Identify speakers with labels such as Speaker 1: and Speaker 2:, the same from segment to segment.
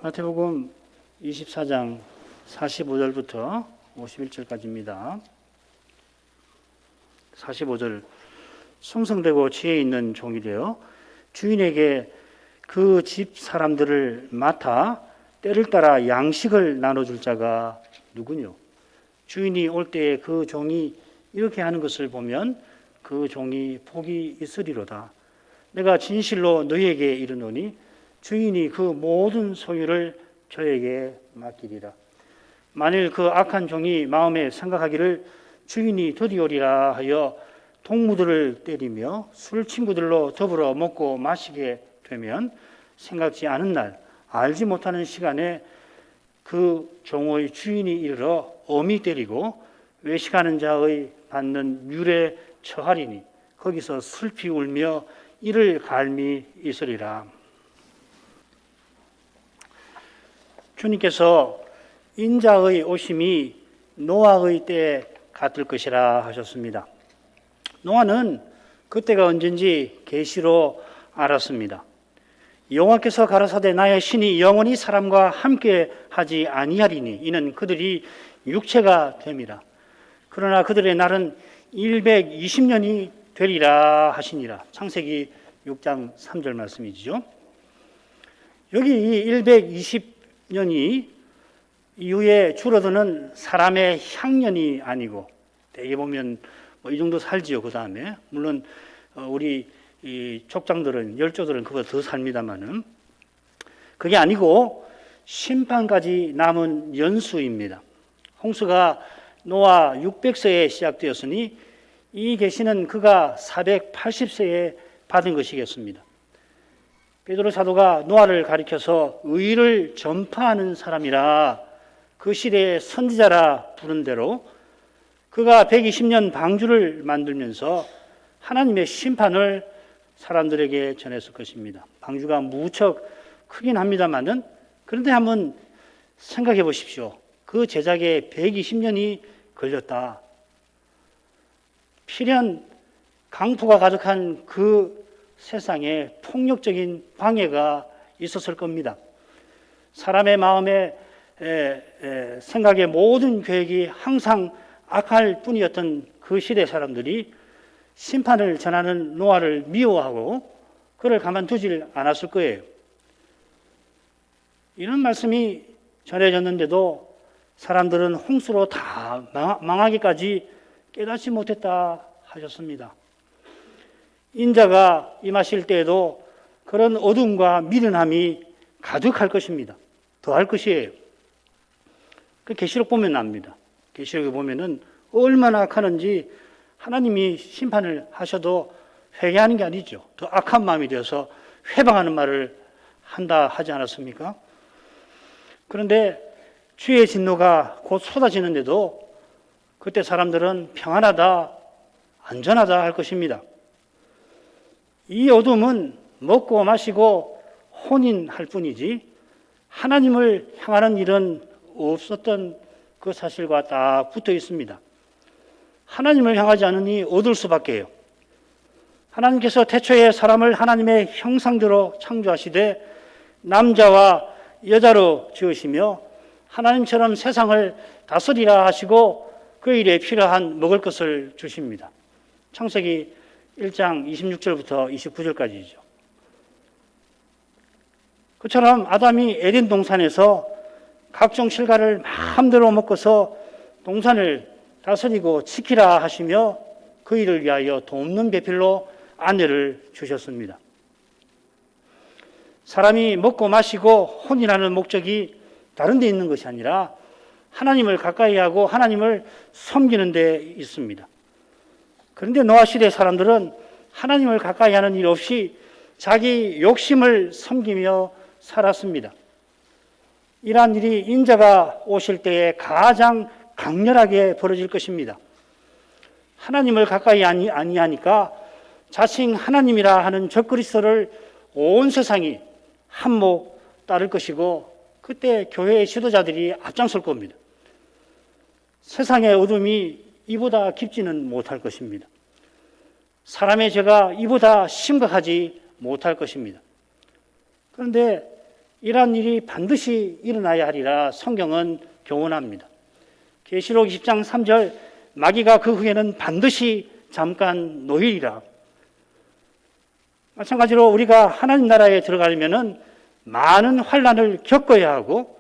Speaker 1: 마태복음 24장 45절부터 51절까지입니다. 45절 충성되고 지혜 있는 종이 되어 주인에게 그 집 사람들을 맡아 때를 따라 양식을 나눠줄 자가 누구뇨? 주인이 올 때에 그 종이 이렇게 하는 것을 보면 그 종이 복이 있으리로다. 내가 진실로 너희에게 이르노니 주인이 그 모든 소유를 저에게 맡기리라. 만일 그 악한 종이 마음에 생각하기를 주인이 드디오리라 하여 동무들을 때리며 술 친구들로 더불어 먹고 마시게 되면 생각지 않은 날 알지 못하는 시간에 그 종의 주인이 이르러 엄히 때리고 외식하는 자의 받는 율에 처하리니 거기서 슬피 울며 이를 갈미 있으리라. 주님께서 인자의 오심이 노아의 때에 같을 것이라 하셨습니다. 노아는 그때가 언젠지 계시로 알았습니다. 여호와께서 가라사대 나의 신이 영원히 사람과 함께 하지 아니하리니 이는 그들이 육체가 됨이라. 그러나 그들의 날은 120년이 되리라 하시니라. 창세기 6장 3절 말씀이죠. 여기 120년이 이후에 줄어드는 사람의 향년이 아니고 대개 보면 이 정도 살지요. 그 다음에 물론 우리 이 족장들은 열조들은 그보다 더 삽니다만은 그게 아니고 심판까지 남은 연수입니다. 홍수가 노아 600세에 시작되었으니 이 계시는 그가 480세에 받은 것이겠습니다. 베드로 사도가 노아를 가리켜서 의를 전파하는 사람이라 그 시대의 선지자라 부른 대로 그가 120년 방주를 만들면서 하나님의 심판을 사람들에게 전했을 것입니다. 방주가 무척 크긴 합니다만은 그런데 한번 생각해 보십시오. 그 제작에 120년이 걸렸다. 필연 강포가 가득한 그 세상에 폭력적인 방해가 있었을 겁니다. 사람의 마음에 생각의 모든 계획이 항상 악할 뿐이었던 그 시대 사람들이 심판을 전하는 노아를 미워하고 그를 가만두질 않았을 거예요. 이런 말씀이 전해졌는데도 사람들은 홍수로 다 망하기까지 깨닫지 못했다 하셨습니다. 인자가 임하실 때에도 그런 어둠과 미련함이 가득할 것입니다. 더할 것이에요. 그 계시록 보면 압니다. 계시록에 보면은 얼마나 악하는지 하나님이 심판을 하셔도 회개하는 게 아니죠. 더 악한 마음이 되어서 회방하는 말을 한다 하지 않았습니까? 그런데 주의 진노가 곧 쏟아지는데도 그때 사람들은 평안하다, 안전하다 할 것입니다. 이 어둠은 먹고 마시고 혼인할 뿐이지 하나님을 향하는 일은 없었던 그 사실과 딱 붙어 있습니다. 하나님을 향하지 않으니 얻을 수밖에요. 하나님께서 태초에 사람을 하나님의 형상대로 창조하시되 남자와 여자로 지으시며 하나님처럼 세상을 다스리라 하시고 그 일에 필요한 먹을 것을 주십니다. 창세기 1장 26절부터 29절까지죠. 그처럼 아담이 에덴 동산에서 각종 실과를 마음대로 먹고서 동산을 다스리고 지키라 하시며 그 일을 위하여 돕는 배필로 아내를 주셨습니다. 사람이 먹고 마시고 혼인하는 목적이 다른 데 있는 것이 아니라 하나님을 가까이 하고 하나님을 섬기는 데 있습니다. 그런데 노아 시대 사람들은 하나님을 가까이 하는 일 없이 자기 욕심을 섬기며 살았습니다. 이러한 일이 인자가 오실 때에 가장 강렬하게 벌어질 것입니다. 하나님을 가까이 아니하니까 자칭 하나님이라 하는 적그리스도를 온 세상이 한몫 따를 것이고 그때 교회의 지도자들이 앞장설 겁니다. 세상의 어둠이 이보다 깊지는 못할 것입니다. 사람의 죄가 이보다 심각하지 못할 것입니다. 그런데 이러한 일이 반드시 일어나야 하리라 성경은 교훈합니다. 계시록 20장 3절 마귀가 그 후에는 반드시 잠깐 놓이리라. 마찬가지로 우리가 하나님 나라에 들어가려면 많은 환난을 겪어야 하고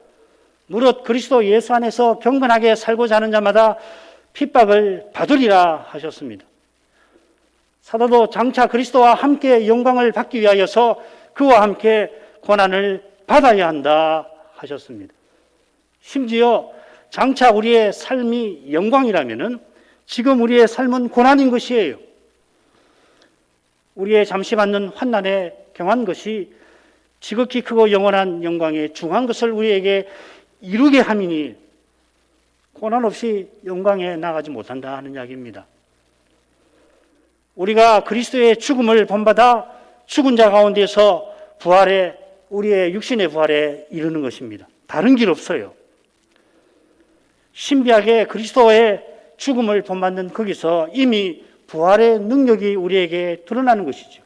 Speaker 1: 무릇 그리스도 예수 안에서 경건하게 살고자 하는 자마다 핍박을 받으리라 하셨습니다. 사도도 장차 그리스도와 함께 영광을 받기 위하여서 그와 함께 고난을 받아야 한다 하셨습니다. 심지어 장차 우리의 삶이 영광이라면 지금 우리의 삶은 고난인 것이에요. 우리의 잠시 받는 환난에 경한 것이 지극히 크고 영원한 영광에 중한 것을 우리에게 이루게 함이니 고난 없이 영광에 나가지 못한다 하는 이야기입니다. 우리가 그리스도의 죽음을 본받아 죽은 자 가운데서 부활에 우리의 육신의 부활에 이르는 것입니다. 다른 길 없어요. 신비하게 그리스도의 죽음을 본받는 거기서 이미 부활의 능력이 우리에게 드러나는 것이죠.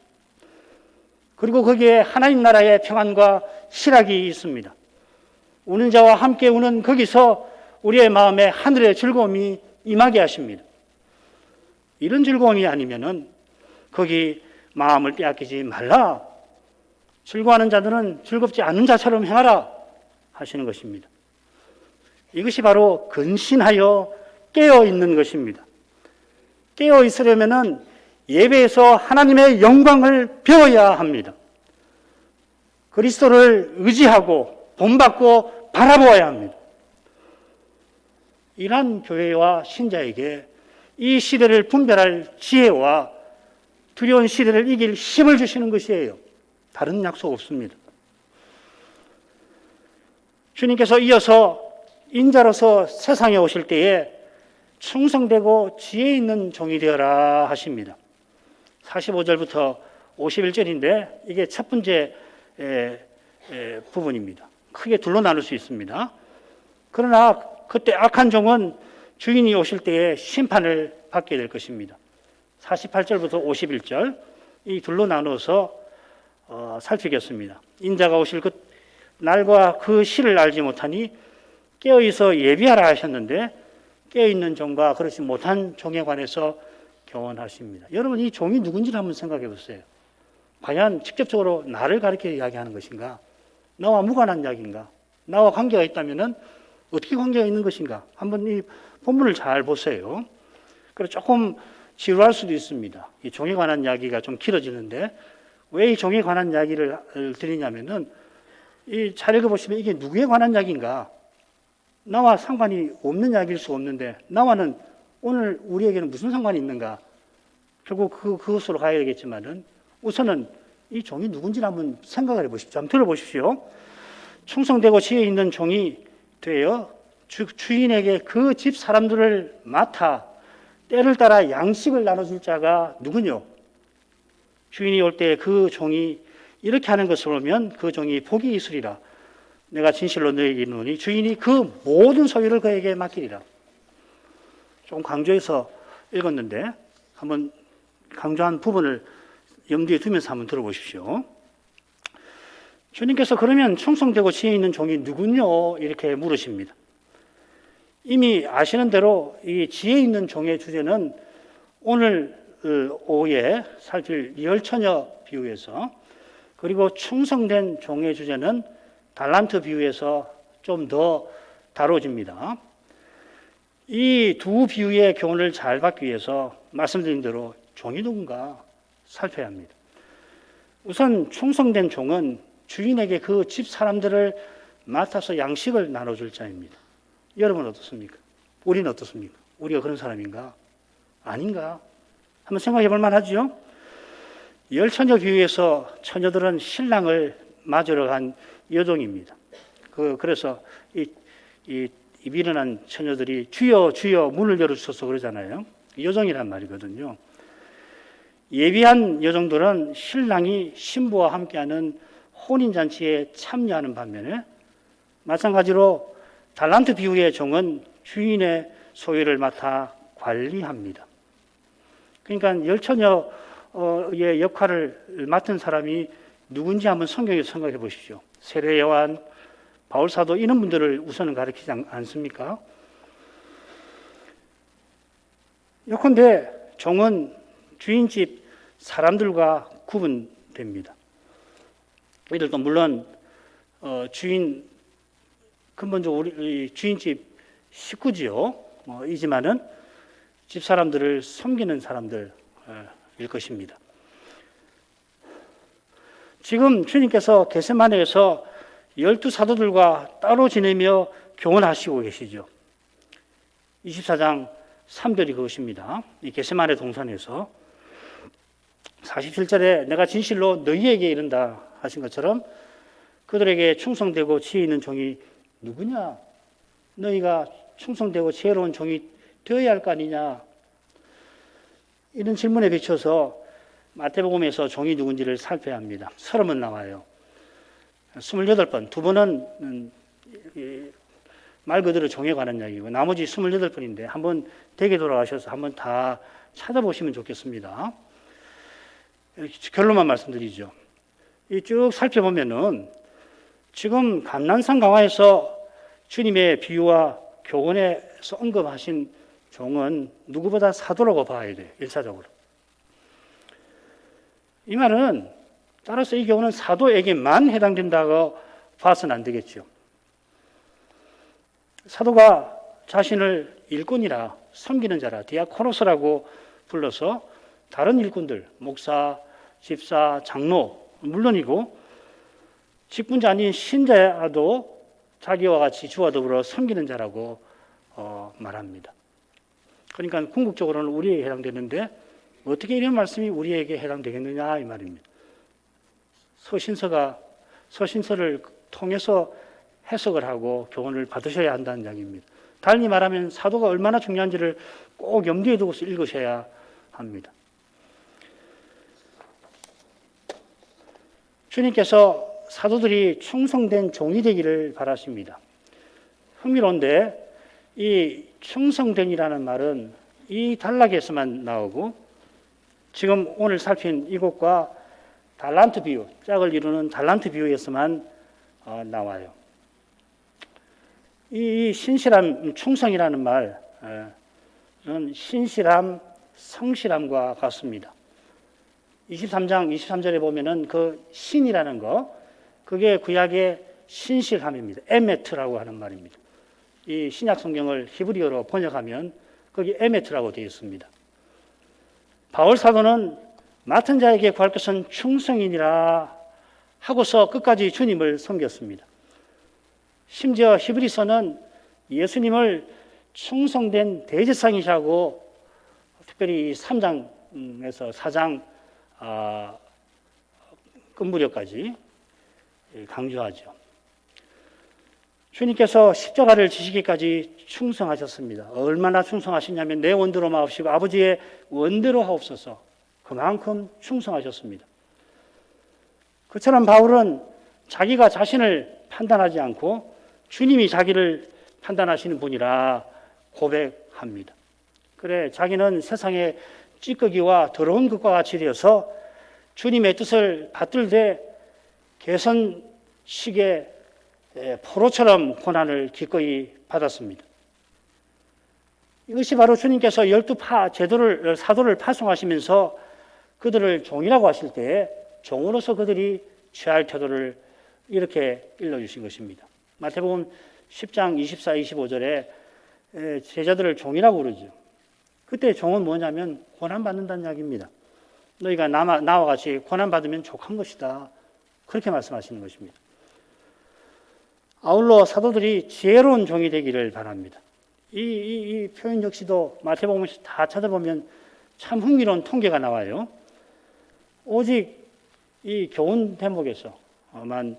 Speaker 1: 그리고 거기에 하나님 나라의 평안과 희락이 있습니다. 우는 자와 함께 우는 거기서 우리의 마음에 하늘의 즐거움이 임하게 하십니다. 이런 즐거움이 아니면은 거기 마음을 빼앗기지 말라. 즐거워하는 자들은 즐겁지 않은 자처럼 행하라 하시는 것입니다. 이것이 바로 근신하여 깨어 있는 것입니다. 깨어 있으려면은 예배에서 하나님의 영광을 배워야 합니다. 그리스도를 의지하고 본받고 바라보아야 합니다. 이러한 교회와 신자에게 이 시대를 분별할 지혜와 두려운 시대를 이길 힘을 주시는 것이에요. 다른 약속 없습니다. 주님께서 이어서 인자로서 세상에 오실 때에 충성되고 지혜 있는 종이 되어라 하십니다. 45절부터 51절인데 이게 첫 번째 부분입니다. 크게 둘로 나눌 수 있습니다. 그러나 그때 악한 종은 주인이 오실 때에 심판을 받게 될 것입니다. 48절부터 51절 이 둘로 나누어서 살피겠습니다. 인자가 오실 그 날과 그 시를 알지 못하니 깨어있어 예비하라 하셨는데 깨어있는 종과 그렇지 못한 종에 관해서 교훈하십니다. 여러분 이 종이 누군지를 한번 생각해 보세요. 과연 직접적으로 나를 가리켜 이야기하는 것인가? 나와 무관한 이야기인가? 나와 관계가 있다면 어떻게 관계가 있는 것인가? 한번 이 본문을 잘 보세요. 그래서 조금 지루할 수도 있습니다. 이 종에 관한 이야기가 좀 길어지는데 왜 이 종에 관한 이야기를 드리냐면은 잘 읽어보시면 이게 누구에 관한 이야기인가? 나와 상관이 없는 이야기일 수 없는데 나와는 오늘 우리에게는 무슨 상관이 있는가? 결국 그것으로 가야 되겠지만은 우선은 이 종이 누군지 한번 생각을 해보십시오. 한번 들어보십시오. 충성되고 지혜 있는 종이 되어 주인에게 그 집 사람들을 맡아 때를 따라 양식을 나눠줄 자가 누구뇨? 주인이 올 때 그 종이 이렇게 하는 것을 보면 그 종이 복이 있으리라. 내가 진실로 너에게 이르노니 주인이 그 모든 소유를 그에게 맡기리라. 좀 강조해서 읽었는데 한번 강조한 부분을 염두에 두면서 한번 들어보십시오. 주님께서 그러면 충성되고 지혜 있는 종이 누군요? 이렇게 물으십니다. 이미 아시는 대로 이 지혜 있는 종의 주제는 오늘 오후에 살필 열처녀 비유에서 그리고 충성된 종의 주제는 달란트 비유에서 좀 더 다뤄집니다. 이 두 비유의 교훈을 잘 받기 위해서 말씀드린 대로 종이 누군가 살펴야 합니다. 우선 충성된 종은 주인에게 그 집 사람들을 맡아서 양식을 나눠줄 자입니다. 여러분 어떻습니까? 우리는 어떻습니까? 우리가 그런 사람인가? 아닌가? 한번 생각해 볼 만하죠? 열처녀 비유에서 처녀들은 신랑을 맞으러 간 여종입니다. 그래서 이 미련한 처녀들이 주여 주여 문을 열어주소서 그러잖아요. 여종이란 말이거든요. 예비한 여종들은 신랑이 신부와 함께하는 혼인잔치에 참여하는 반면에 마찬가지로 달란트 비유의 종은 주인의 소유를 맡아 관리합니다. 그러니까 열처녀의 역할을 맡은 사람이 누군지 한번 성경에서 생각해 보십시오. 세례 요한, 바울 사도 이런 분들을 우선은 가르치지 않습니까? 예컨대 종은 주인집 사람들과 구분됩니다. 이들도 물론 주인 근본적으로 우리 주인집 식구지요. 이지만은 집 사람들을 섬기는 사람들일 것입니다. 지금 주님께서 겟세마네에서 12사도들과 따로 지내며 교훈하시고 계시죠. 24장 3절이 그것입니다. 이 겟세마네 동산에서 47절에 내가 진실로 너희에게 이른다 하신 것처럼 그들에게 충성되고 지혜 있는 종이 누구냐? 너희가 충성되고 지혜로운 종이 되어야 할 거 아니냐? 이런 질문에 비춰서 마태복음에서 종이 누군지를 살펴야 합니다. 30번 나와요. 28번, 두 번은 말 그대로 종에 관한 이야기고 나머지 28번인데 한번 댁에 돌아가셔서 한번 다 찾아보시면 좋겠습니다. 결론만 말씀드리죠. 쭉 살펴보면은 지금 감난산 강화에서 주님의 비유와 교훈에서 언급하신 종은 누구보다 사도라고 봐야 돼요. 일차적으로. 이 말은 따라서 이 교훈은 사도에게만 해당된다고 봐서는 안 되겠죠. 사도가 자신을 일꾼이라 섬기는 자라 디아코노스라고 불러서 다른 일꾼들, 목사, 집사, 장로 물론이고 직분자 아닌 신자도 자기와 같이 주와 더불어 섬기는 자라고 말합니다. 그러니까 궁극적으로는 우리에게 해당되는데 어떻게 이런 말씀이 우리에게 해당되겠느냐 이 말입니다. 서신서를 통해서 해석을 하고 교훈을 받으셔야 한다는 이야기입니다. 달리 말하면 사도가 얼마나 중요한지를 꼭 염두에 두고서 읽으셔야 합니다. 주님께서 사도들이 충성된 종이 되기를 바라십니다. 흥미로운데 이 충성된이라는 말은 이 단락에서만 나오고 지금 오늘 살핀 이것과 달란트 비유, 짝을 이루는 달란트 비유에서만 나와요. 이 신실함, 충성이라는 말은 신실함, 성실함과 같습니다. 23장 23절에 보면은 그 신이라는 거, 그게 구약의 신실함입니다. 에메트라고 하는 말입니다. 이 신약 성경을 히브리어로 번역하면 거기 에메트라고 되어 있습니다. 바울 사도는 맡은 자에게 구할 것은 충성이니라 하고서 끝까지 주님을 섬겼습니다. 심지어 히브리서는 예수님을 충성된 대제사장이시라고 특별히 3장에서 4장 끝무렵까지 강조하죠. 주님께서 십자가를 지시기까지 충성하셨습니다. 얼마나 충성하시냐면 내 원대로 마옵시고 아버지의 원대로 하옵소서. 그만큼 충성하셨습니다. 그처럼 바울은 자기가 자신을 판단하지 않고 주님이 자기를 판단하시는 분이라 고백합니다. 그래, 자기는 세상의 찌꺼기와 더러운 것과 같이 되어서 주님의 뜻을 받들되 개선식의 포로처럼 고난을 기꺼이 받았습니다. 이것이 바로 주님께서 12 사도를 파송하시면서 그들을 종이라고 하실 때 종으로서 그들이 취할 태도를 이렇게 일러주신 것입니다. 마태복음 10장 24, 25절에 제자들을 종이라고 그러죠. 그때 종은 뭐냐면 고난받는다는 이야기입니다. 너희가 나와 같이 고난받으면 족한 것이다. 그렇게 말씀하시는 것입니다. 아울러 사도들이 지혜로운 종이 되기를 바랍니다. 이 표현 역시도 마태복음에서 다 찾아보면 참 흥미로운 통계가 나와요. 오직 이 교훈 대목에서만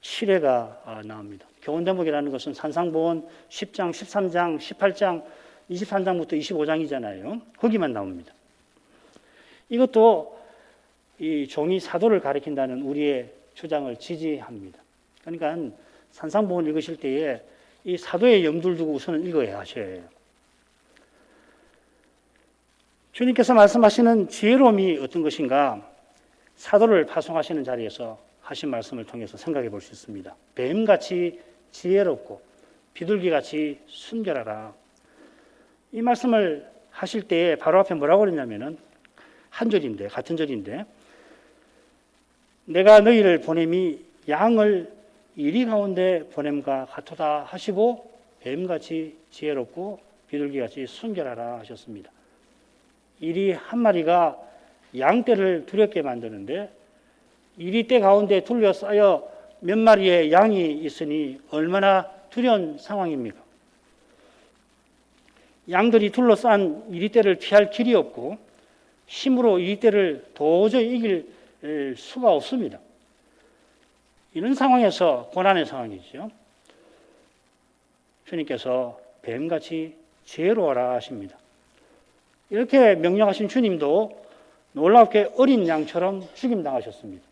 Speaker 1: 7회가 나옵니다. 교훈 대목이라는 것은 산상보온 10장, 13장, 18장, 23장부터 25장이잖아요. 거기만 나옵니다. 이것도 이 종이 사도를 가리킨다는 우리의 주장을 지지합니다. 그러니까 산상보온 읽으실 때에 이 사도의 염두를 두고 우선 읽어야 하셔야 해요. 주님께서 말씀하시는 지혜로움이 어떤 것인가? 사도를 파송하시는 자리에서 하신 말씀을 통해서 생각해 볼 수 있습니다. 뱀같이 지혜롭고 비둘기같이 순결하라. 이 말씀을 하실 때에 바로 앞에 뭐라고 그랬냐면은 한 절인데, 같은 절인데, 내가 너희를 보냄이 양을 이리 가운데 보냄과 같도다 하시고 뱀같이 지혜롭고 비둘기같이 순결하라 하셨습니다. 이리 한 마리가 양떼를 두렵게 만드는데 이리 떼 가운데 둘러싸여 몇 마리의 양이 있으니 얼마나 두려운 상황입니까? 양들이 둘러싼 이리떼를 피할 길이 없고 힘으로 이리떼를 도저히 이길 수가 없습니다. 이런 상황에서 고난의 상황이죠. 주님께서 뱀같이 지혜로워라 하십니다. 이렇게 명령하신 주님도 놀랍게 어린 양처럼 죽임당하셨습니다.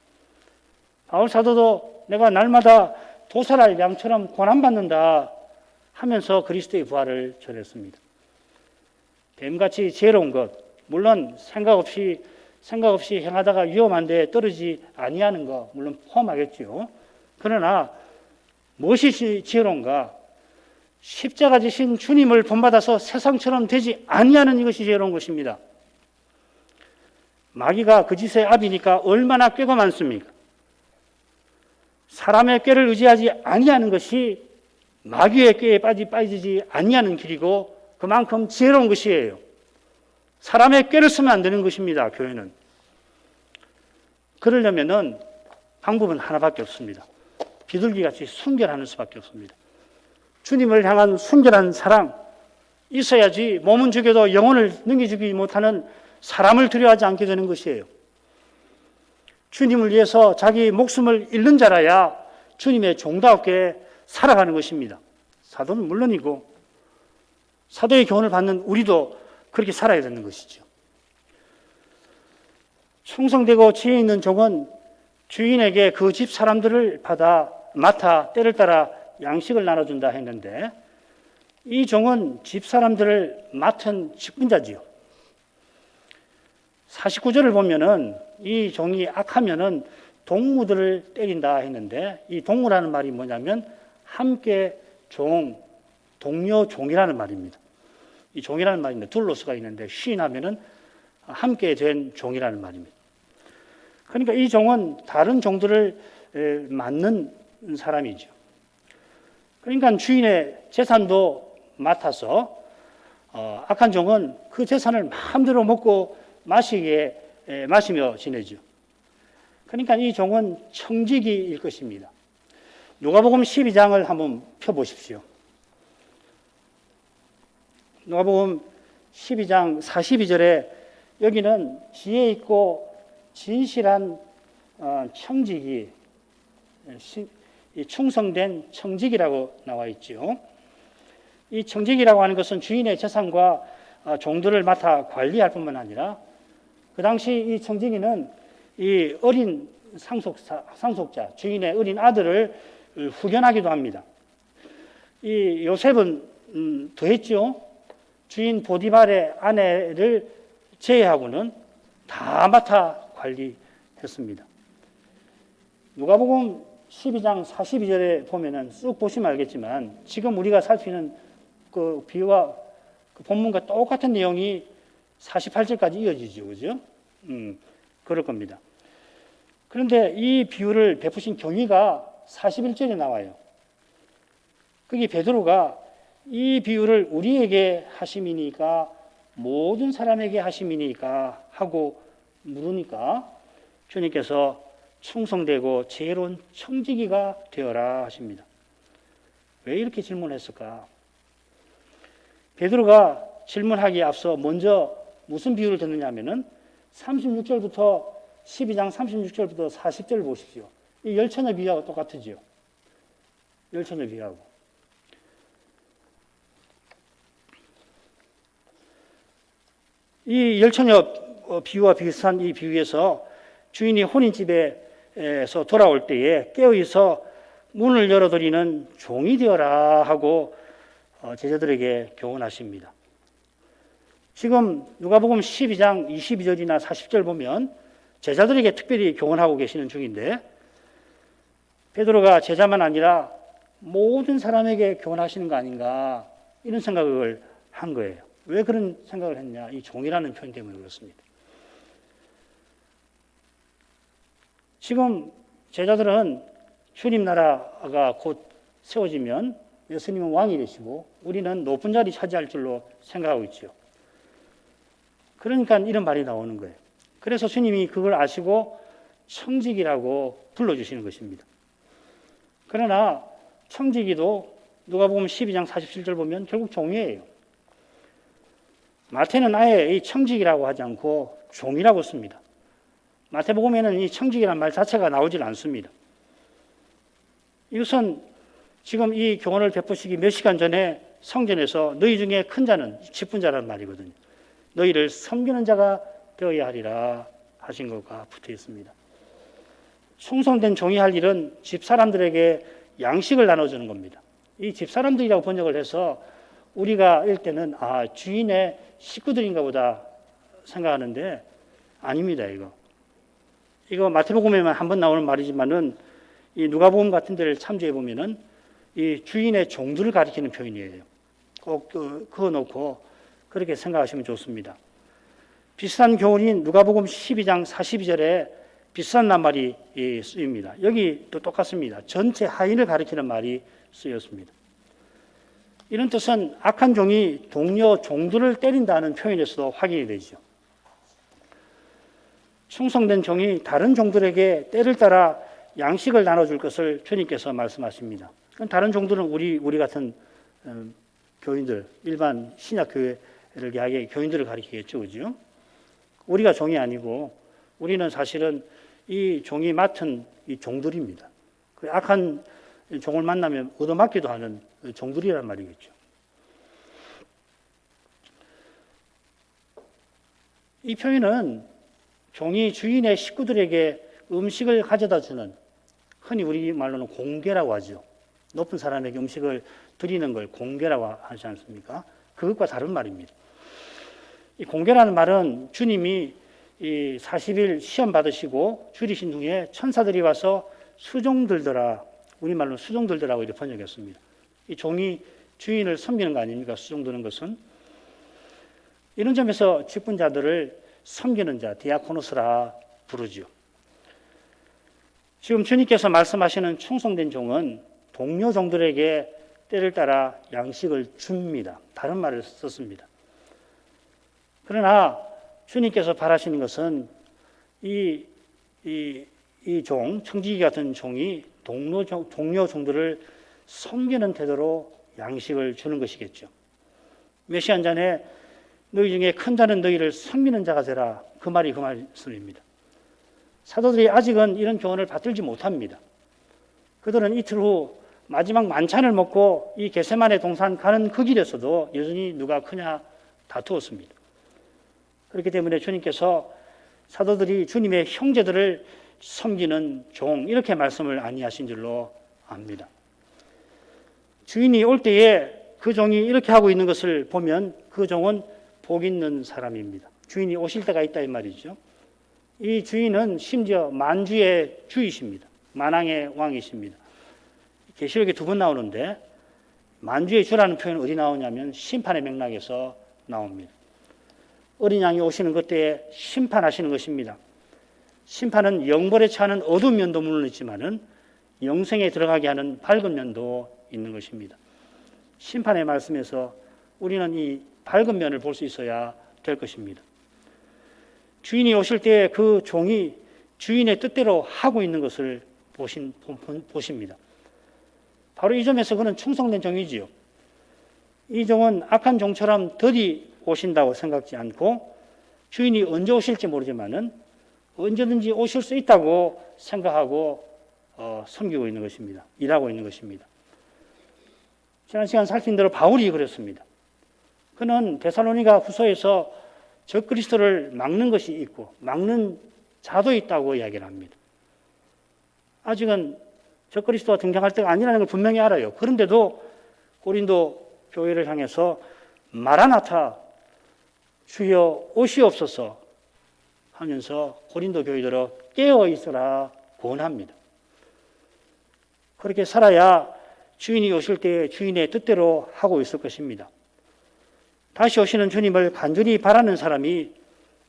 Speaker 1: 바울 사도도 내가 날마다 도살할 양처럼 고난받는다 하면서 그리스도의 부활을 전했습니다. 뱀같이 지혜로운 것, 물론 생각 없이 행하다가 위험한데 떨어지지 아니하는 것 물론 포함하겠죠. 그러나 무엇이 지혜로운가? 십자가 지신 주님을 본받아서 세상처럼 되지 아니하는 이것이 지혜로운 것입니다. 마귀가 그 짓의 압이니까 얼마나 꾀가 많습니까? 사람의 꾀를 의지하지 아니하는 것이 마귀의 꾀에 빠지지 아니하는 길이고 그만큼 지혜로운 것이에요. 사람의 꾀를 쓰면 안 되는 것입니다. 교회는. 그러려면은 방법은 하나밖에 없습니다. 비둘기같이 순결하는 수밖에 없습니다. 주님을 향한 순결한 사랑 있어야지 몸은 죽여도 영혼을 넘겨주지 못하는 사람을 두려워하지 않게 되는 것이에요. 주님을 위해서 자기 목숨을 잃는 자라야 주님의 종답게 살아가는 것입니다. 사도는 물론이고 사도의 교훈을 받는 우리도 그렇게 살아야 되는 것이죠. 충성되고 지혜 있는 종은 주인에게 그 집 사람들을 맡아 때를 따라 양식을 나눠준다 했는데 이 종은 집 사람들을 맡은 직분자지요. 49절을 보면은 이 종이 악하면은 동무들을 때린다 했는데 이 동무라는 말이 뭐냐면 함께 동료 종이라는 말입니다. 이 종이라는 말인데 둘로스가 있는데 쉰하면은 함께 된 종이라는 말입니다. 그러니까 이 종은 다른 종들을 맡는 사람이죠. 그러니까 주인의 재산도 맡아서 악한 종은 그 재산을 마음대로 먹고 마시며 지내죠. 그러니까 이 종은 청지기일 것입니다. 누가복음 12장을 한번 펴보십시오. 누가복음 12장 42절에 여기는 지혜 있고 진실한 청지기, 충성된 청지기라고 나와 있죠. 이 청지기라고 하는 것은 주인의 재산과 종들을 맡아 관리할 뿐만 아니라 그 당시 이 청지기는 이 어린 상속자, 주인의 어린 아들을 후견하기도 합니다. 이 요셉은 더했죠. 주인 보디발의 아내를 제외하고는 다 맡아 관리했습니다. 누가복음 12장 42절에 보면은 쑥 보시면 알겠지만 지금 우리가 살피는 그 비유와 그 본문과 똑같은 내용이 48절까지 이어지죠. 그죠? 그럴 겁니다. 그런데 이 비유를 베푸신 경위가 41절에 나와요. 거기 베드로가 이 비유를 우리에게 하심이니까 모든 사람에게 하심이니까 하고 물으니까 주님께서 충성되고 지혜로운 청지기가 되어라 하십니다. 왜 이렇게 질문했을까? 베드로가 질문하기에 앞서 먼저 무슨 비유를 듣느냐 하면은 36절부터 12장 36절부터 40절 보십시오. 이 열처녀 비유하고 똑같으지요. 열처녀 비유하고. 이 열처녀 비유와 비슷한 이 비유에서 주인이 혼인집에서 돌아올 때에 깨어있어 문을 열어드리는 종이 되어라 하고 제자들에게 교훈하십니다. 지금 누가복음 12장 22절이나 40절 보면 제자들에게 특별히 교훈하고 계시는 중인데 베드로가 제자만 아니라 모든 사람에게 교훈하시는 거 아닌가 이런 생각을 한 거예요. 왜 그런 생각을 했냐? 이 종이라는 표현 때문에 그렇습니다. 지금 제자들은 주님 나라가 곧 세워지면 예수님은 왕이 되시고 우리는 높은 자리 차지할 줄로 생각하고 있죠. 그러니까 이런 말이 나오는 거예요. 그래서 주님이 그걸 아시고 청지기라고 불러주시는 것입니다. 그러나 청지기도 누가복음 12장 47절 보면 결국 종이에요. 마태는 아예 이 청지기라고 하지 않고 종이라고 씁니다. 마태복음에는 이 청지기라는 말 자체가 나오질 않습니다. 이것은 지금 이 교훈을 베푸시기 몇 시간 전에 성전에서 너희 중에 큰 자는 직분자라는 말이거든요. 너희를 섬기는 자가 되어야 하리라 하신 것과 붙어 있습니다. 충성된 종이 할 일은 집사람들에게 양식을 나눠주는 겁니다. 이 집사람들이라고 번역을 해서 우리가 읽을 때는 주인의 식구들인가 보다 생각하는데 아닙니다. 이거 마태복음에만 한 번 나오는 말이지만은 이 누가복음 같은 데를 참조해 보면은 이 주인의 종들을 가리키는 표현이에요. 꼭 그어놓고 그렇게 생각하시면 좋습니다. 비슷한 교훈인 누가복음 12장 42절에 비슷한 낱말이 쓰입니다. 여기 또 똑같습니다. 전체 하인을 가리키는 말이 쓰였습니다. 이런 뜻은 악한 종이 동료 종들을 때린다는 표현에서도 확인이 되죠. 충성된 종이 다른 종들에게 때를 따라 양식을 나눠줄 것을 주님께서 말씀하십니다. 다른 종들은 우리 같은 교인들, 일반 신약교회를 이야기해 교인들을 가리키겠죠, 그죠? 우리가 종이 아니고 우리는 사실은 이 종이 맡은 이 종들입니다. 그 악한 종을 만나면 얻어맞기도 하는 종들이란 말이겠죠. 이 표현은 종이 주인의 식구들에게 음식을 가져다 주는, 흔히 우리 말로는 공개라고 하죠. 높은 사람에게 음식을 드리는 걸 공개라고 하지 않습니까? 그것과 다른 말입니다. 이 공개라는 말은 주님이 이 40일 시험 받으시고 줄이신 후에 천사들이 와서 수종 들더라, 우리말로 수종 들더라고 이렇게 번역했습니다. 이 종이 주인을 섬기는 거 아닙니까? 수종 드는 것은. 이런 점에서 직분자들을 섬기는 자, 디아코노스라 부르죠. 지금 주님께서 말씀하시는 충성된 종은 동료 종들에게 때를 따라 양식을 줍니다. 다른 말을 썼습니다. 그러나 주님께서 바라시는 것은 이 종, 청지기 같은 종이 동료 종들을 섬기는 태도로 양식을 주는 것이겠죠. 몇 시간 전에 너희 중에 큰 자는 너희를 섬기는 자가 되라, 그 말이 그 말씀입니다. 사도들이 아직은 이런 교훈을 받들지 못합니다. 그들은 이틀 후 마지막 만찬을 먹고 이 겟세마네 동산 가는 그 길에서도 여전히 누가 크냐 다투었습니다. 그렇기 때문에 주님께서 사도들이 주님의 형제들을 섬기는 종, 이렇게 말씀을 아니하신 줄로 압니다. 주인이 올 때에 그 종이 이렇게 하고 있는 것을 보면 그 종은 복 있는 사람입니다. 주인이 오실 때가 있다 이 말이죠. 이 주인은 심지어 만주의 주이십니다. 만왕의 왕이십니다. 계시록에 2번 나오는데 만주의 주라는 표현은 어디 나오냐면 심판의 맥락에서 나옵니다. 어린 양이 오시는 그때에 심판하시는 것입니다. 심판은 영벌에 처하는 어두운 면도 물론 있지만은 영생에 들어가게 하는 밝은 면도 있는 것입니다. 심판의 말씀에서 우리는 이 밝은 면을 볼 수 있어야 될 것입니다. 주인이 오실 때 그 종이 주인의 뜻대로 하고 있는 것을 보십니다. 바로 이 점에서 그는 충성된 종이지요. 이 종은 악한 종처럼 더디 오신다고 생각지 않고 주인이 언제 오실지 모르지만은 언제든지 오실 수 있다고 생각하고 섬기고 있는 것입니다. 일하고 있는 것입니다. 지난 시간 살핀 대로 바울이 그랬습니다. 그는 데살로니가 후서에서 적그리스도를 막는 것이 있고 막는 자도 있다고 이야기를 합니다. 아직은 적그리스도가 등장할 때가 아니라는 걸 분명히 알아요. 그런데도 고린도 교회를 향해서 마라나타, 주여 오시옵소서 하면서 고린도 교회들어 깨어 있어라 권합니다. 그렇게 살아야 주인이 오실 때에 주인의 뜻대로 하고 있을 것입니다. 다시 오시는 주님을 간절히 바라는 사람이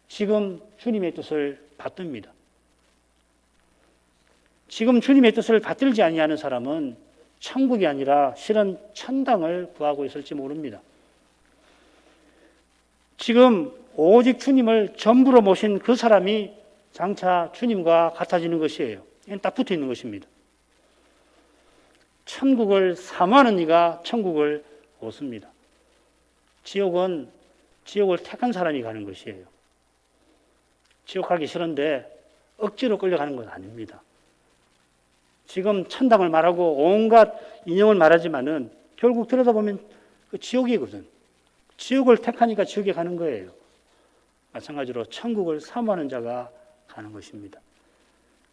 Speaker 1: 지금 주님의 뜻을 받듭니다. 지금 주님의 뜻을 받들지 아니하는 사람은 천국이 아니라 실은 천당을 구하고 있을지 모릅니다. 지금 오직 주님을 전부로 모신 그 사람이 장차 주님과 같아지는 것이에요. 이건 딱 붙어 있는 것입니다. 천국을 사모하는 이가 천국을 얻습니다. 지옥을 택한 사람이 가는 것이에요. 지옥 가기 싫은데 억지로 끌려가는 건 아닙니다. 지금 천당을 말하고 온갖 인형을 말하지만은 결국 들여다보면 그 지옥이거든. 지옥을 택하니까 지옥에 가는 거예요. 마찬가지로 천국을 사모하는 자가 가는 것입니다.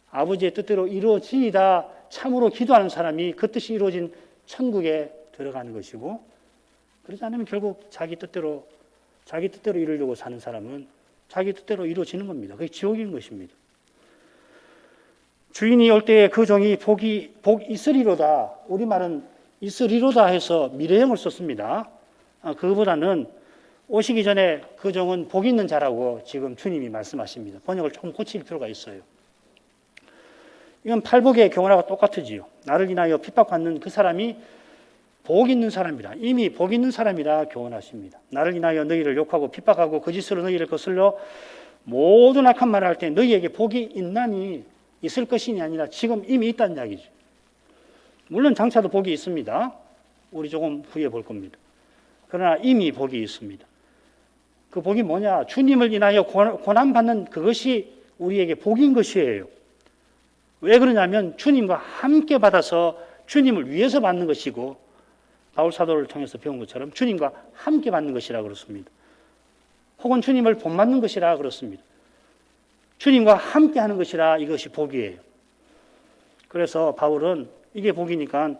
Speaker 1: 아버지의 뜻대로 이루어지이다 참으로 기도하는 사람이 그 뜻이 이루어진 천국에 들어가는 것이고, 그러지 않으면 결국 자기 뜻대로 이루려고 사는 사람은 자기 뜻대로 이루어지는 겁니다. 그게 지옥인 것입니다. 주인이 올 때에 그 종이 복 있으리로다, 우리말은 있으리로다 해서 미래형을 썼습니다. 그거보다는 오시기 전에 그 종은 복 있는 자라고 지금 주님이 말씀하십니다. 번역을 조금 고칠 필요가 있어요. 이건 팔복의 경우랑 똑같으지요. 나를 인하여 핍박받는 그 사람이 복 있는 사람이다. 이미 복 있는 사람이라 교훈하십니다. 나를 인하여 너희를 욕하고 핍박하고 거짓으로 너희를 거슬러 모든 악한 말을 할 때 너희에게 복이 있나니, 있을 것이 아니라 지금 이미 있다는 이야기죠. 물론 장차도 복이 있습니다. 우리 조금 후에 볼 겁니다. 그러나 이미 복이 있습니다. 그 복이 뭐냐? 주님을 인하여 고난받는 그것이 우리에게 복인 것이에요. 왜 그러냐면 주님과 함께 받아서 주님을 위해서 받는 것이고, 바울 사도를 통해서 배운 것처럼 주님과 함께 받는 것이라 그렇습니다. 혹은 주님을 본받는 것이라 그렇습니다. 주님과 함께 하는 것이라 이것이 복이에요. 그래서 바울은 이게 복이니까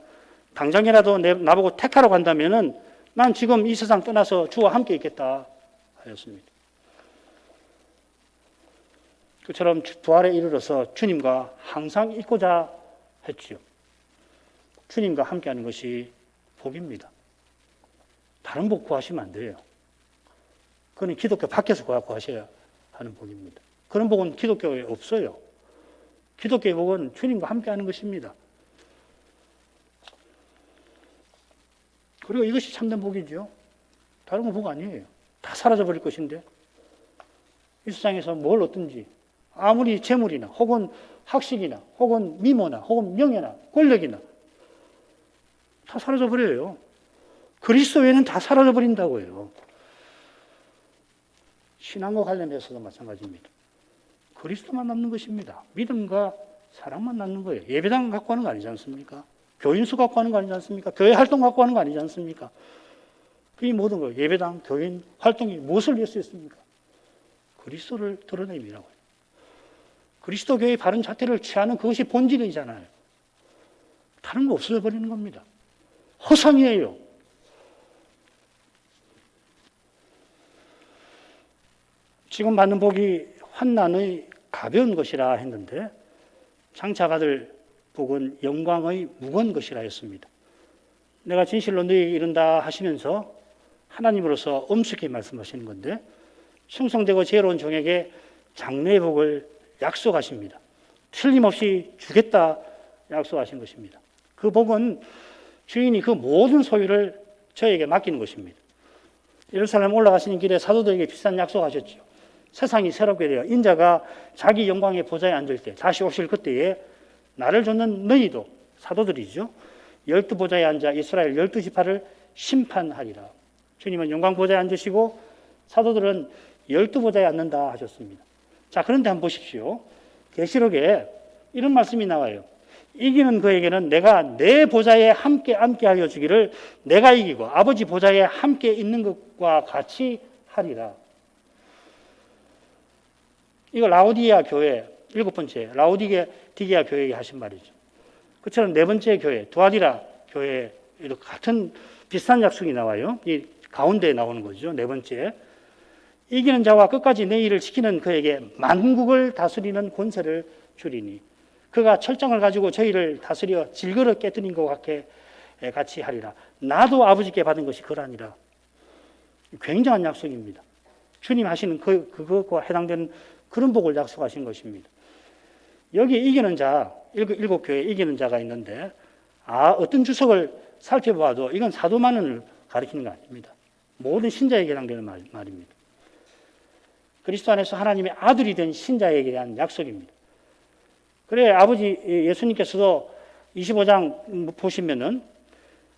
Speaker 1: 당장이라도 나보고 택하러 간다면은 난 지금 이 세상 떠나서 주와 함께 있겠다 하였습니다. 그처럼 부활에 이르러서 주님과 항상 있고자 했지요. 주님과 함께 하는 것이 복입니다. 다른 복 구하시면 안 돼요. 그건 기독교 밖에서 구하셔야 하는 복입니다. 그런 복은 기독교에 없어요. 기독교의 복은 주님과 함께 하는 것입니다. 그리고 이것이 참된 복이죠. 다른 건 복 아니에요. 다 사라져 버릴 것인데, 이 세상에서 뭘 얻든지 아무리 재물이나 혹은 학식이나 혹은 미모나 혹은 명예나 권력이나 다 사라져 버려요. 그리스도 외에는 다 사라져 버린다고요. 신앙과 관련해서도 마찬가지입니다. 그리스도만 남는 것입니다. 믿음과 사랑만 남는 거예요. 예배당 갖고 하는 거 아니지 않습니까? 교인수 갖고 하는 거 아니지 않습니까? 교회 활동 갖고 하는 거 아니지 않습니까? 이 모든 거, 예배당, 교인 활동이 무엇을 위해서 했습니까? 그리스도를 드러내미라고요. 그리스도 교회의 바른 자태를 취하는 그것이 본질이잖아요. 다른 거 없어져 버리는 겁니다. 허상이에요. 지금 받는 복이 환난의 가벼운 것이라 했는데, 장차 받을 복은 영광의 무거운 것이라 했습니다. 내가 진실로 너희에게 이른다 하시면서 하나님으로서 엄숙히 말씀하시는 건데, 충성되고 지혜로운 종에게 장래의 복을 약속하십니다. 틀림없이 주겠다 약속하신 것입니다. 그 복은 주인이 그 모든 소유를 저에게 맡기는 것입니다. 예루살렘 올라가시는 길에 사도들에게 비싼 약속하셨죠. 세상이 새롭게 되어 인자가 자기 영광의 보좌에 앉을 때, 다시 오실 그때에 나를 좇는 너희도, 사도들이죠, 12보좌에 앉아 이스라엘 12지파를 심판하리라. 주님은 영광 보좌에 앉으시고 사도들은 12보좌에 앉는다 하셨습니다. 자, 그런데 한번 보십시오. 계시록에 이런 말씀이 나와요. 이기는 그에게는 내가 내 보좌에 함께 앉게 하여 주기를, 내가 이기고 아버지 보좌에 함께 있는 것과 같이 하리라. 이거 라오디게아 교회 7번째 라오디게아 교회에게 하신 말이죠. 그처럼 4번째 교회 두아디라 교회 같은 비슷한 약속이 나와요. 이 가운데에 나오는 거죠. 4번째, 이기는 자와 끝까지 내 일을 지키는 그에게 만국을 다스리는 권세를 주리니 그가 철장을 가지고 저희를 다스려 질그러 깨뜨린 것 같이 하리라. 나도 아버지께 받은 것이 그러하니라. 굉장한 약속입니다. 주님 하시는 그것과 해당되는 그런 복을 약속하신 것입니다. 여기 이기는 자, 일곱 교회에 이기는 자가 있는데, 어떤 주석을 살펴봐도 이건 사도만을 가리키는 거 아닙니다. 모든 신자에게 해당되는 말입니다. 그리스도 안에서 하나님의 아들이 된 신자에게 대한 약속입니다. 그래, 아버지 예수님께서도 25장 보시면은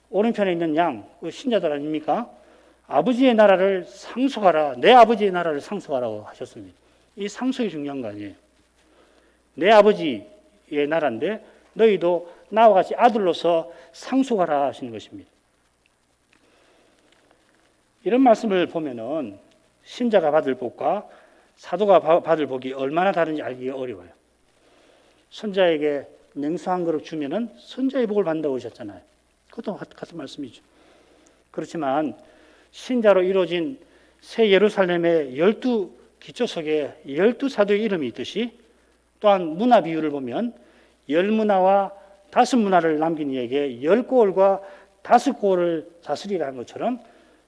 Speaker 1: 오른편에 있는 양, 그 신자들 아닙니까? 아버지의 나라를 상속하라, 내 아버지의 나라를 상속하라고 하셨습니다. 이 상속이 중요한 거 아니에요. 내 아버지의 나라인데 너희도 나와 같이 아들로서 상속하라 하시는 것입니다. 이런 말씀을 보면은 신자가 받을 복과 사도가 받을 복이 얼마나 다른지 알기가 어려워요. 선자에게 냉수 한 그릇 주면은 선자의 복을 받는다고 하셨잖아요. 그것도 같은 말씀이죠. 그렇지만 신자로 이루어진 새 예루살렘의 12 기초석에 12사도의 이름이 있듯이, 또한 문화 비유를 보면 10문화와 5문화를 남긴 이에게 10고을과 5고을을 다스리라는 것처럼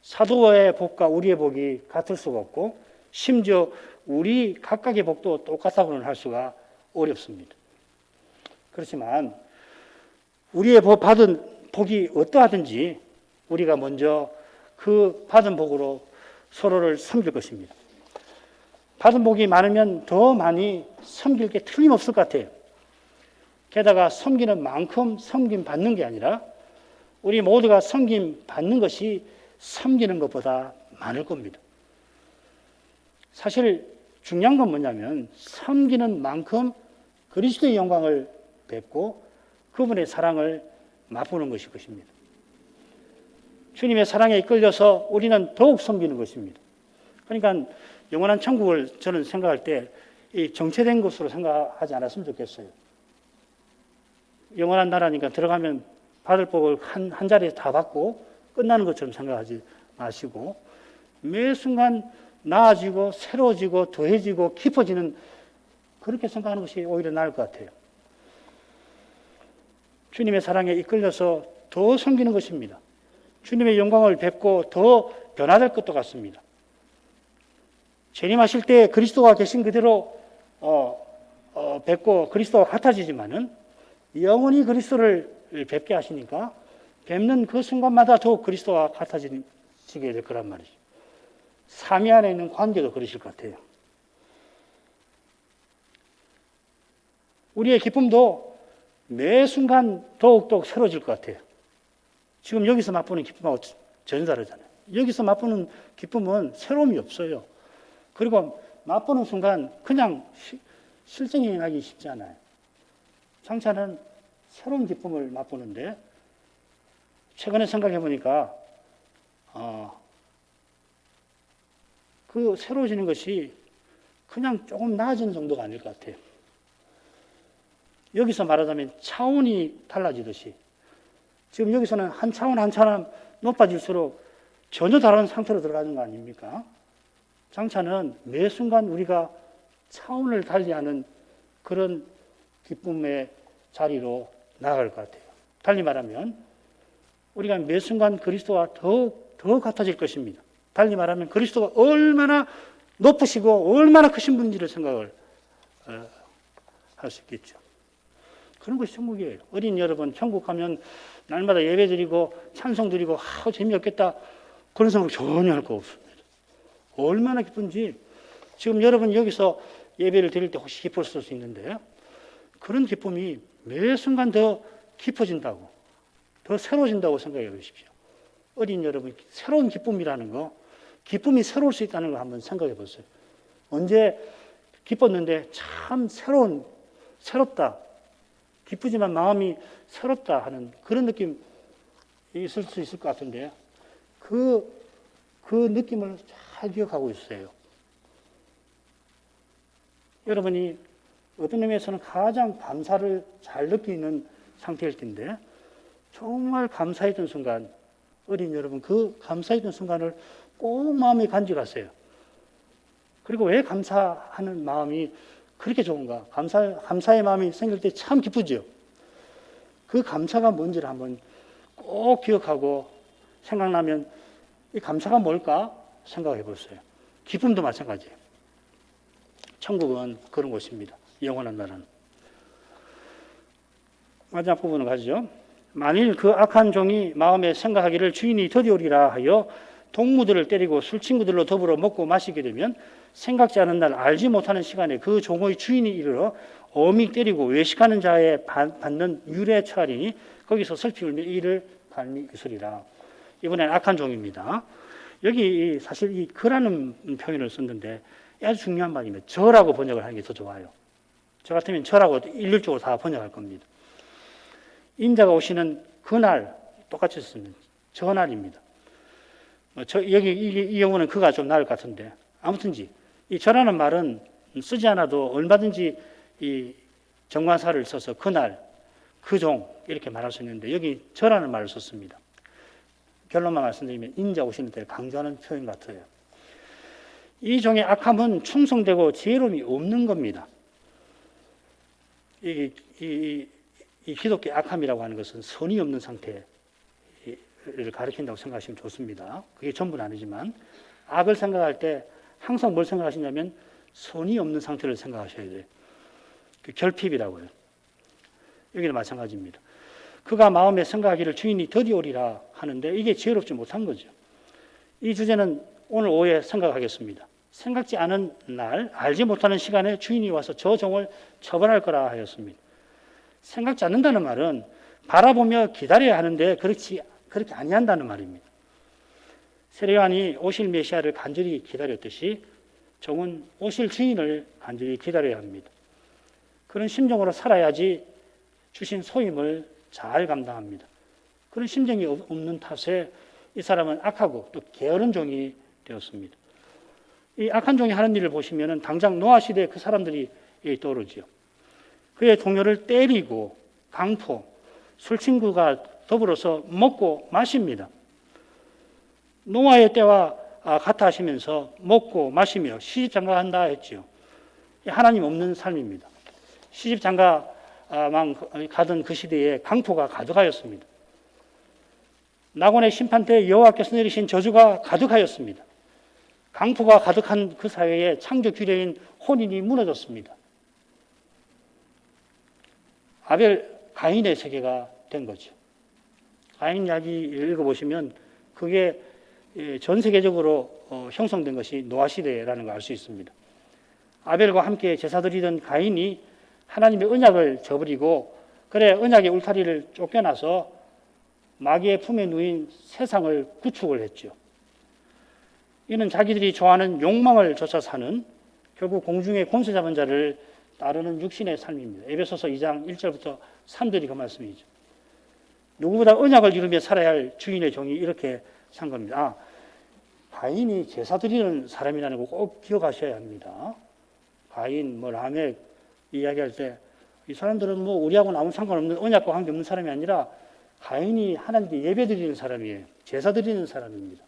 Speaker 1: 사도의 복과 우리의 복이 같을 수가 없고, 심지어 우리 각각의 복도 똑같다고는 할 수가 어렵습니다. 그렇지만 우리의 받은 복이 어떠하든지 우리가 먼저 그 받은 복으로 서로를 섬길 것입니다. 받은 복이 많으면 더 많이 섬길 게 틀림없을 것 같아요. 게다가 섬기는 만큼 섬김 받는 게 아니라 우리 모두가 섬김 받는 것이 섬기는 것보다 많을 겁니다. 사실 중요한 건 뭐냐면 섬기는 만큼 그리스도의 영광을 뵙고 그분의 사랑을 맛보는 것일 것입니다. 주님의 사랑에 이끌려서 우리는 더욱 섬기는 것입니다. 그러니까 영원한 천국을 저는 생각할 때 이 정체된 것으로 생각하지 않았으면 좋겠어요. 영원한 나라니까 들어가면 받을 복을 한 자리에 다 받고 끝나는 것처럼 생각하지 마시고 매 순간 나아지고 새로워지고 더해지고 깊어지는, 그렇게 생각하는 것이 오히려 나을 것 같아요. 주님의 사랑에 이끌려서 더 섬기는 것입니다. 주님의 영광을 뵙고 더 변화될 것도 같습니다. 재림하실 때 그리스도가 계신 그대로 뵙고 그리스도와 같아지지만은 영원히 그리스도를 뵙게 하시니까 뵙는 그 순간마다 더욱 그리스도와 같아지게 될 거란 말이죠. 삼위 안에 있는 관계도 그러실 것 같아요. 우리의 기쁨도 매 순간 더욱더욱 새로워질 것 같아요. 지금 여기서 맛보는 기쁨하고 전혀 다르잖아요. 여기서 맛보는 기쁨은 새로움이 없어요. 그리고 맛보는 순간 그냥 실증이 나기 쉽지 않아요. 장차는 새로운 기쁨을 맛보는데, 최근에 생각해 보니까 그 새로워지는 것이 그냥 조금 나아지는 정도가 아닐 것 같아요. 여기서 말하자면 차원이 달라지듯이 지금 여기서는 한 차원 한 차원 높아질수록 전혀 다른 상태로 들어가는 거 아닙니까? 장차는 매 순간 우리가 차원을 달리하는 그런 기쁨의 자리로 나아갈 것 같아요. 달리 말하면 우리가 매 순간 그리스도와 더 같아질 것입니다. 달리 말하면 그리스도가 얼마나 높으시고 얼마나 크신 분인지를 생각을 할 수 있겠죠. 그런 것이 천국이에요. 어린 여러분, 천국 가면 날마다 예배 드리고 찬송 드리고 재미없겠다 그런 생각 전혀 할 거 없습니다. 얼마나 기쁜지. 지금 여러분 여기서 예배를 드릴 때 혹시 기뻤을 수 있는데 그런 기쁨이 매 순간 더 깊어진다고, 더 새로워진다고 생각해 보십시오. 어린 여러분, 새로운 기쁨이라는 거, 기쁨이 새로울 수 있다는 거 한번 생각해 보세요. 언제 기뻤는데 참 새롭다, 기쁘지만 마음이 새롭다 하는 그런 느낌이 있을 수 있을 것 같은데 그 느낌을 잘 기억하고 있어요. 여러분이 어떤 의미에서는 가장 감사를 잘 느끼는 상태일 텐데 정말 감사했던 순간, 어린 여러분 그 감사했던 순간을 꼭 마음에 간직하세요. 그리고 왜 감사하는 마음이 그렇게 좋은가? 감사의 마음이 생길 때 참 기쁘죠. 그 감사가 뭔지를 한번 꼭 기억하고 생각나면 이 감사가 뭘까 생각해 보세요. 기쁨도 마찬가지예요. 천국은 그런 곳입니다. 영원한 나라는. 마지막 부분을 가지죠. 만일 그 악한 종이 마음에 생각하기를 주인이 더디오리라 하여 동무들을 때리고 술친구들로 더불어 먹고 마시게 되면 생각지 않은 날 알지 못하는 시간에 그 종의 주인이 이르러 엄히 때리고 외식하는 자에 받는 유례 처하리니 거기서 슬피 울며 이를 갈미 있으리라. 이번엔 악한 종입니다. 여기 사실 이 그라는 표현을 썼는데 아주 중요한 말입니다. 저라고 번역을 하는 게 더 좋아요. 저 같으면 저라고 일률적으로 다 번역할 겁니다. 인자가 오시는 그날 똑같이 썼습니다. 저날입니다. 여기 이 경우는 그가 좀 나을 것 같은데 아무튼지 이 저라는 말은 쓰지 않아도 얼마든지 이 정관사를 써서 그날 그 종 이렇게 말할 수 있는데 여기 저라는 말을 썼습니다. 결론만 말씀드리면 인자 오시는 때를 강조하는 표현 같아요. 이 종의 악함은 충성되고 지혜로움이 없는 겁니다. 이 기독교의 악함이라고 하는 것은 선이 없는 상태를 가리킨다고 생각하시면 좋습니다. 그게 전부는 아니지만 악을 생각할 때 항상 뭘 생각하시냐면 선이 없는 상태를 생각하셔야 돼요. 그 결핍이라고요. 여기도 마찬가지입니다. 그가 마음에 생각하기를 주인이 더디오리라 하는데 이게 지혜롭지 못한 거죠. 이 주제는 오늘 오후에 생각하겠습니다. 생각지 않은 날, 알지 못하는 시간에 주인이 와서 저 종을 처벌할 거라 하였습니다. 생각지 않는다는 말은 바라보며 기다려야 하는데 그렇게 아니한다는 말입니다. 세례요한이 오실 메시아를 간절히 기다렸듯이 종은 오실 주인을 간절히 기다려야 합니다. 그런 심정으로 살아야지 주신 소임을 잘 감당합니다. 그런 심정이 없는 탓에 이 사람은 악하고 또 게으른 종이 되었습니다. 이 악한 종이 하는 일을 보시면 당장 노아 시대에 그 사람들이 떠오르죠. 그의 동료를 때리고 강포, 술친구가 더불어서 먹고 마십니다. 노아의 때와 같아 하시면서 먹고 마시며 시집장가한다 했지요. 하나님 없는 삶입니다. 시집장가만 가던 그 시대에 강포가 가득하였습니다. 낙원의 심판 때 여호와께서 내리신 저주가 가득하였습니다. 강포가 가득한 그 사회에 창조 규례인 혼인이 무너졌습니다. 아벨, 가인의 세계가 된 거죠. 가인 이야기 읽어보시면 그게 전 세계적으로 형성된 것이 노아 시대라는 걸 알 수 있습니다. 아벨과 함께 제사드리던 가인이 하나님의 언약을 저버리고 그래 언약의 울타리를 쫓겨나서 마귀의 품에 누인 세상을 구축을 했죠. 이는 자기들이 좋아하는 욕망을 쫓아 사는 결국 공중의 권세 잡은 자를 따르는 육신의 삶입니다. 에베소서 2장 1절부터 3절이 그 말씀이죠. 누구보다 언약을 이루며 살아야 할 주인의 종이 이렇게 산 겁니다. 가인이 제사 드리는 사람이라는 거 꼭 기억하셔야 합니다. 가인, 라멕 이야기할 때 이 사람들은 우리하고는 아무 상관없는 언약과 관계없는 사람이 아니라 가인이 하나님께 예배 드리는 사람이에요. 제사 드리는 사람입니다.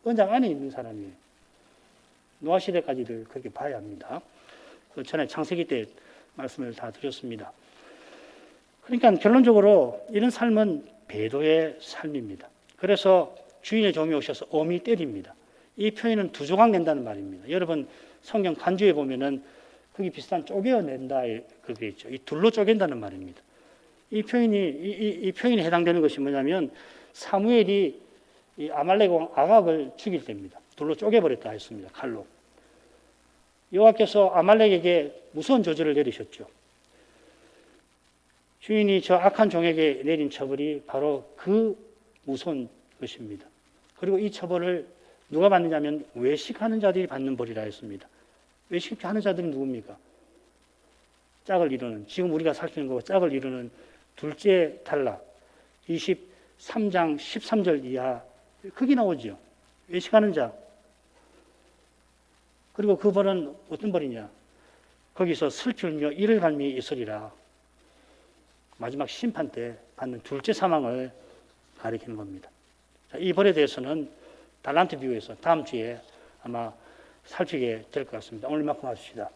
Speaker 1: 언약 안에 있는 사람이에요. 노아 시대까지를 그렇게 봐야 합니다. 전에 창세기 때 말씀을 다 드렸습니다. 그러니까 결론적으로 이런 삶은 배도의 삶입니다. 그래서 주인의 종이 오셔서 엄히 때립니다. 이 표현은 두 조각 낸다는 말입니다. 여러분 성경 간주에 보면은 거기 비슷한 쪼개어낸다 그렇게 있죠. 이 둘로 쪼갠다는 말입니다. 이 표현이 해당되는 것이 뭐냐면 사무엘이 이 아말렉 왕 아각을 죽일 때입니다. 둘로 쪼개버렸다 했습니다. 칼로. 여호와께서 아말렉에게 무서운 저주를 내리셨죠. 주인이 저 악한 종에게 내린 처벌이 바로 그 무서운 것입니다. 그리고 이 처벌을 누가 받느냐면 외식하는 자들이 받는 벌이라 했습니다. 외식하는 자들이 누굽니까? 짝을 이루는, 지금 우리가 살피는 거 짝을 이루는 둘째 탈락 23장 13절 이하 거기 나오죠. 외식하는 자. 그리고 그 벌은 어떤 벌이냐? 거기서 슬피 울며 이를 갈미 있으리라. 마지막 심판 때 받는 둘째 사망을 가리키는 겁니다. 자, 이 벌에 대해서는 달란트 비유에서 다음 주에 아마 살피게 될 것 같습니다. 오늘 만큼 하십시다.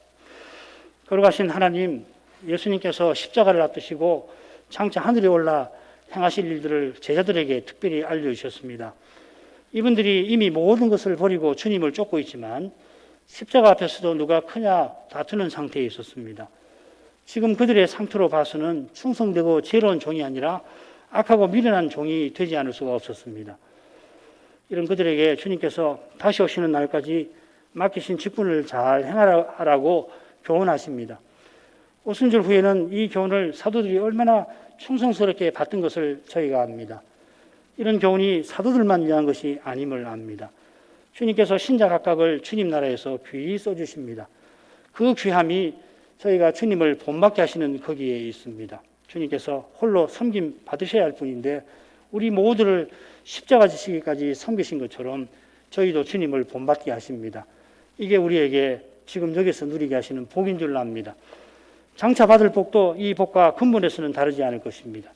Speaker 1: 걸어가신 하나님, 예수님께서 십자가를 앞두시고 장차 하늘에 올라 행하실 일들을 제자들에게 특별히 알려주셨습니다. 이분들이 이미 모든 것을 버리고 주님을 쫓고 있지만 십자가 앞에서도 누가 크냐 다투는 상태에 있었습니다. 지금 그들의 상태로 봐서는 충성되고 지혜로운 종이 아니라 악하고 미련한 종이 되지 않을 수가 없었습니다. 이런 그들에게 주님께서 다시 오시는 날까지 맡기신 직분을 잘 행하라고 교훈하십니다. 오순절 후에는 이 교훈을 사도들이 얼마나 충성스럽게 받던 것을 저희가 압니다. 이런 교훈이 사도들만 위한 것이 아님을 압니다. 주님께서 신자 각각을 주님 나라에서 귀히 써주십니다. 그 귀함이 저희가 주님을 본받게 하시는 거기에 있습니다. 주님께서 홀로 섬김 받으셔야 할 뿐인데 우리 모두를 십자가 지시기까지 섬기신 것처럼 저희도 주님을 본받게 하십니다. 이게 우리에게 지금 여기서 누리게 하시는 복인 줄 압니다. 장차 받을 복도 이 복과 근본에서는 다르지 않을 것입니다.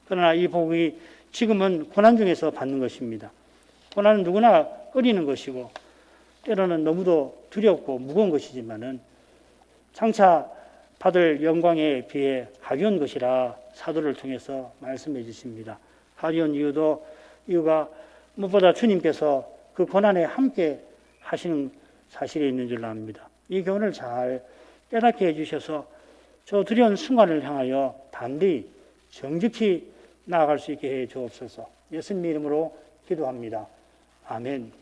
Speaker 1: 그러나 이 복이 지금은 고난 중에서 받는 것입니다. 고난은 누구나 꺼리는 것이고 때로는 너무도 두렵고 무거운 것이지만은 장차 받을 영광에 비해 하기온 것이라 사도를 통해서 말씀해 주십니다. 하기온 이유가 무엇보다 주님께서 그 고난에 함께 하시는 사실이 있는 줄 압니다. 이 교훈을 잘 깨닫게 해주셔서 저 두려운 순간을 향하여 담대히 정직히 나아갈 수 있게 해 주옵소서. 예수님 이름으로 기도합니다. 아멘.